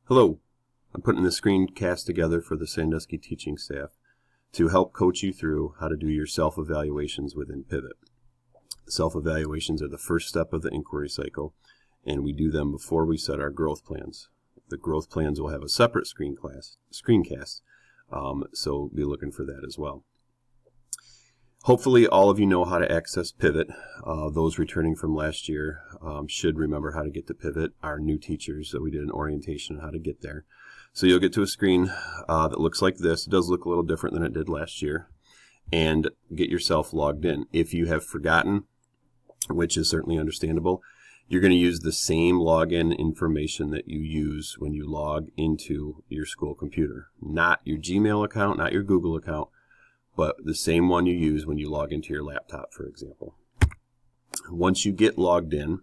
Hello, I'm putting the screencast together for the Sandusky teaching staff to help coach you through how to do your self-evaluations within Pivot. Self-evaluations are the first step of the inquiry cycle, and we do them before we set our growth plans. The growth plans will have a separate screencast, so be looking for that as well. Hopefully all of you know how to access Pivot. Those returning from last year should remember how to get to Pivot. Our new teachers, we did an orientation on how to get there. So you'll get to a screen that looks like this. It does look a little different than it did last year. And get yourself logged in. If you have forgotten, which is certainly understandable, you're going to use the same login information that you use when you log into your school computer. Not your Gmail account, not your Google account, but the same one you use when you log into your laptop, for example. Once you get logged in,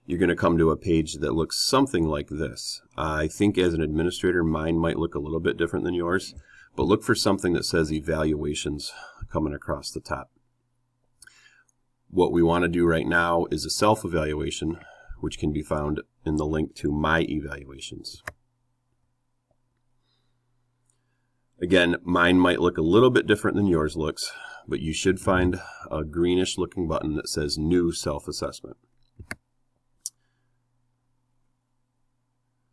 you're going to come to a page that looks something like this. I think as an administrator, mine might look a little bit different than yours, but look for something that says evaluations coming across the top. What we want to do right now is a self-evaluation, which can be found in the link to My Evaluations. Again, mine might look a little bit different than yours looks, but you should find a greenish looking button that says New Self-Assessment.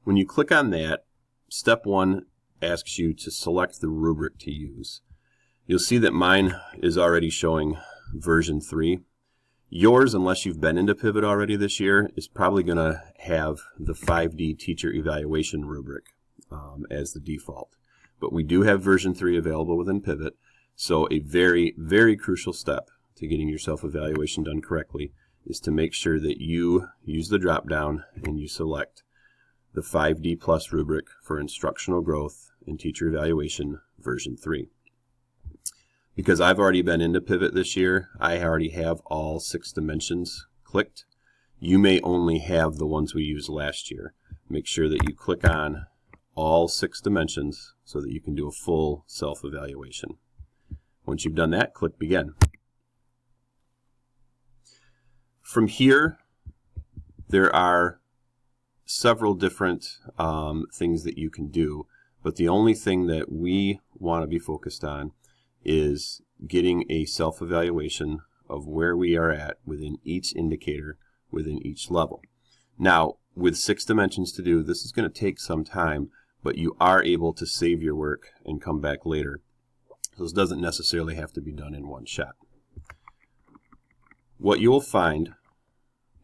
When you click on that, step 1 asks you to select the rubric to use. You'll see that mine is already showing version 3. Yours, unless you've been into Pivot already this year, is probably going to have the 5D teacher evaluation rubric as the default. But we do have version 3 available within Pivot, so a very, very crucial step to getting your self-evaluation done correctly is to make sure that you use the drop-down and you select the 5D Plus rubric for instructional growth and teacher evaluation version 3. Because I've already been into Pivot this year, I already have all 6 dimensions clicked. You may only have the ones we used last year. Make sure that you click on all 6 dimensions so that you can do a full self-evaluation. Once you've done that, click Begin. From here, there are several different things that you can do, but the only thing that we want to be focused on is getting a self-evaluation of where we are at within each indicator within each level. Now, with 6 dimensions to do, this is going to take some time, but you are able to save your work and come back later. So this doesn't necessarily have to be done in one shot. What you will find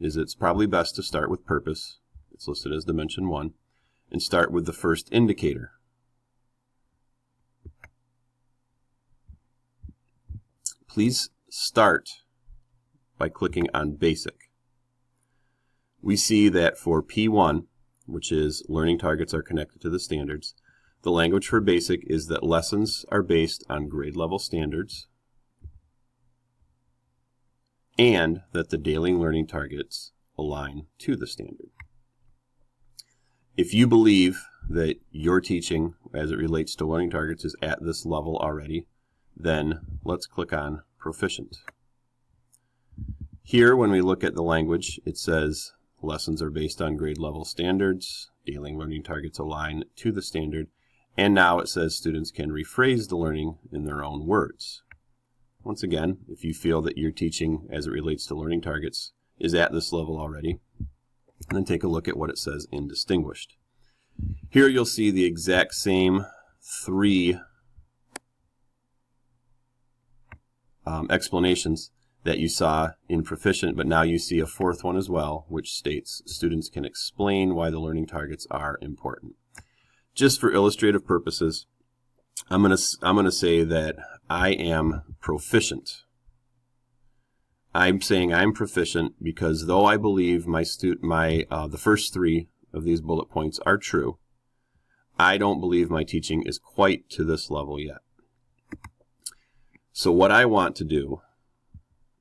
is it's probably best to start with purpose. It's listed as dimension 1, and start with the first indicator. Please start by clicking on Basic. We see that for P1, which is learning targets are connected to the standards, the language for Basic is that lessons are based on grade level standards and that the daily learning targets align to the standard. If you believe that your teaching as it relates to learning targets is at this level already, then let's click on Proficient. Here, when we look at the language, it says lessons are based on grade level standards, daily learning targets align to the standard, and now it says students can rephrase the learning in their own words. Once again, if you feel that your teaching as it relates to learning targets is at this level already, then take a look at what it says in Distinguished. Here you'll see the exact same 3 explanations that you saw in Proficient, but now you see a 4th one as well, which states students can explain why the learning targets are important. Just for illustrative purposes, I'm gonna say that I am proficient. I'm saying I'm proficient because though I believe the first 3 of these bullet points are true, I don't believe my teaching is quite to this level yet. So what I want to do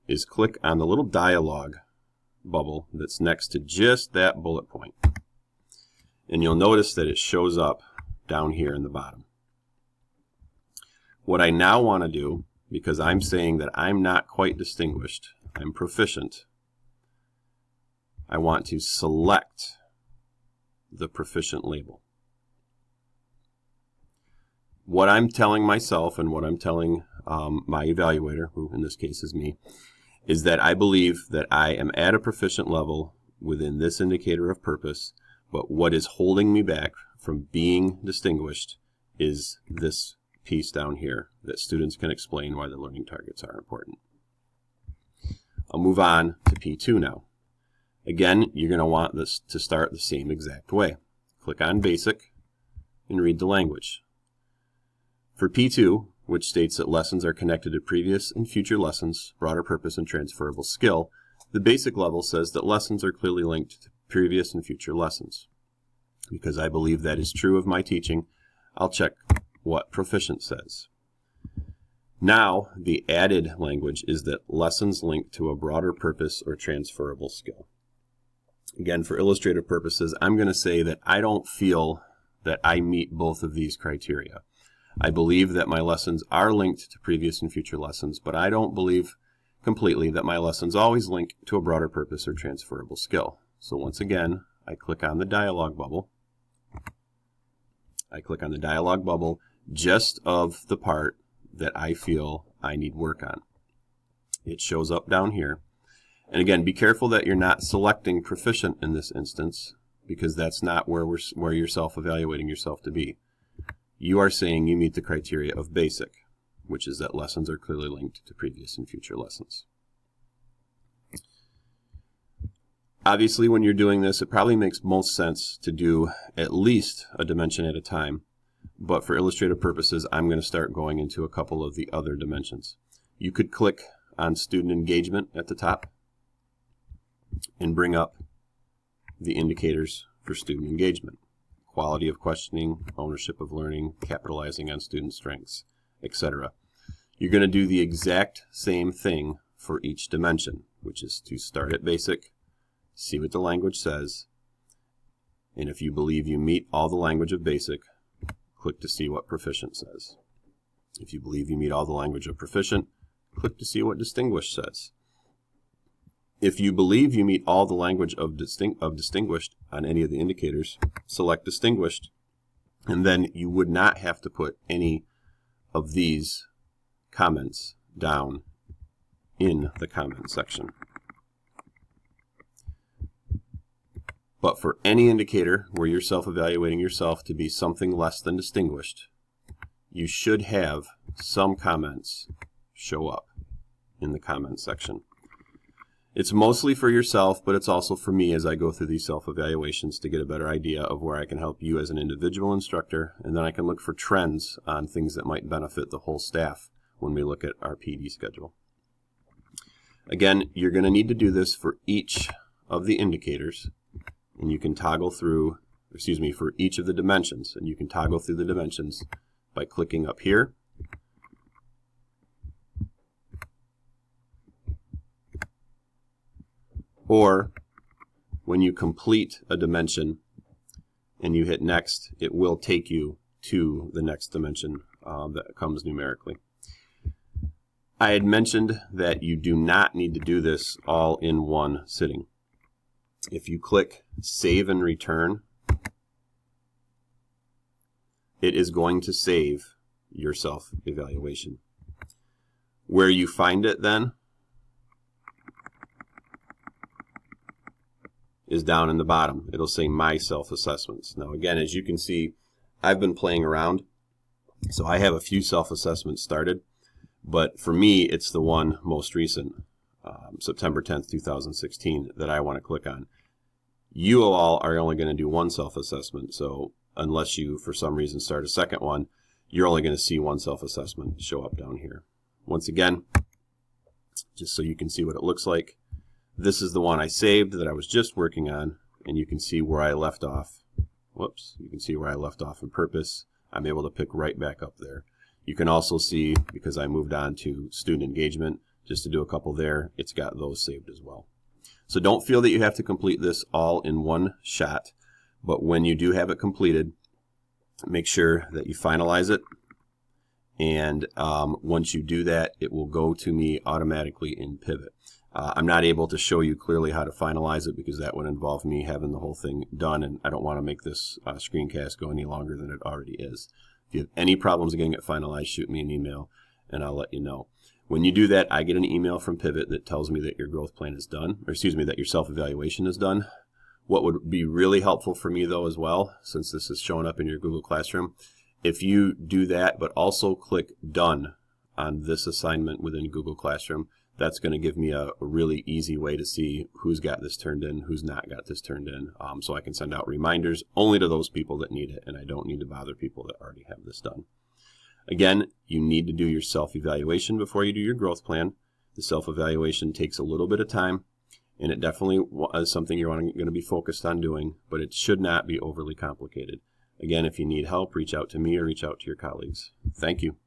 is click on the little dialogue bubble that's next to just that bullet point. And you'll notice that it shows up down here in the bottom. What I now want to do, because I'm saying that I'm not quite distinguished, I'm proficient, I want to select the proficient label. What I'm telling myself and what I'm telling my evaluator, who in this case is me, is that I believe that I am at a proficient level within this indicator of purpose, but what is holding me back from being distinguished is this piece down here, that students can explain why the learning targets are important. I'll move on to P2 now. Again, you're going to want this to start the same exact way. Click on Basic and read the language. For P2, which states that lessons are connected to previous and future lessons, broader purpose, and transferable skill, the basic level says that lessons are clearly linked to previous and future lessons. Because I believe that is true of my teaching, I'll check what proficient says. Now, the added language is that lessons linked to a broader purpose or transferable skill. Again, for illustrative purposes, I'm going to say that I don't feel that I meet both of these criteria. I believe that my lessons are linked to previous and future lessons, but I don't believe completely that my lessons always link to a broader purpose or transferable skill. So once again, I click on the dialog bubble. I click on the dialog bubble just of the part that I feel I need work on. It shows up down here. And again, be careful that you're not selecting proficient in this instance, because that's not where you're self-evaluating yourself to be. You are saying you meet the criteria of basic, which is that lessons are clearly linked to previous and future lessons. Obviously, when you're doing this, it probably makes most sense to do at least a dimension at a time. But for illustrative purposes, I'm going to start going into a couple of the other dimensions. You could click on student engagement at the top and bring up the indicators for student engagement. Quality of questioning, ownership of learning, capitalizing on student strengths, etc. You're going to do the exact same thing for each dimension, which is to start at basic, see what the language says, and if you believe you meet all the language of basic, click to see what proficient says. If you believe you meet all the language of proficient, click to see what distinguished says. If you believe you meet all the language of distinguished on any of the indicators, select distinguished, and then you would not have to put any of these comments down in the comment section. But for any indicator where you're self-evaluating yourself to be something less than distinguished, you should have some comments show up in the comment section. It's mostly for yourself, but it's also for me as I go through these self-evaluations to get a better idea of where I can help you as an individual instructor, and then I can look for trends on things that might benefit the whole staff when we look at our PD schedule. Again, you're going to need to do this for each of the indicators, and you can toggle through, for each of the dimensions, and you can toggle through the dimensions by clicking up here. Or when you complete a dimension and you hit next, it will take you to the next dimension that comes numerically. I had mentioned that you do not need to do this all in one sitting. If you click Save and Return, it is going to save your self-evaluation. Where you find it then is down in the bottom. It'll say My Self-Assessments. Now again, as you can see, I've been playing around, so I have a few self-assessments started, but for me, it's the one most recent, September 10th, 2016, that I want to click on. You all are only going to do one self-assessment, so unless you, for some reason, start a second one, you're only going to see one self-assessment show up down here. Once again, just so you can see what it looks like, this is the one I saved that I was just working on, and you can see where I left off. Whoops, you can see where I left off in purpose. I'm able to pick right back up there. You can also see, because I moved on to student engagement, just to do a couple there, it's got those saved as well. So don't feel that you have to complete this all in one shot, but when you do have it completed, make sure that you finalize it, and once you do that, it will go to me automatically in Pivot. I'm not able to show you clearly how to finalize it because that would involve me having the whole thing done, and I don't want to make this screencast go any longer than it already is. If you have any problems getting it finalized, shoot me an email, and I'll let you know. When you do that, I get an email from Pivot that tells me that your growth plan is done, or excuse me, that your self-evaluation is done. What would be really helpful for me, though, as well, since this is showing up in your Google Classroom, if you do that, but also click Done on this assignment within Google Classroom, that's going to give me a really easy way to see who's got this turned in, who's not got this turned in, so I can send out reminders only to those people that need it, and I don't need to bother people that already have this done. Again, you need to do your self-evaluation before you do your growth plan. The self-evaluation takes a little bit of time, and it definitely is something you're going to be focused on doing, but it should not be overly complicated. Again, if you need help, reach out to me or reach out to your colleagues. Thank you.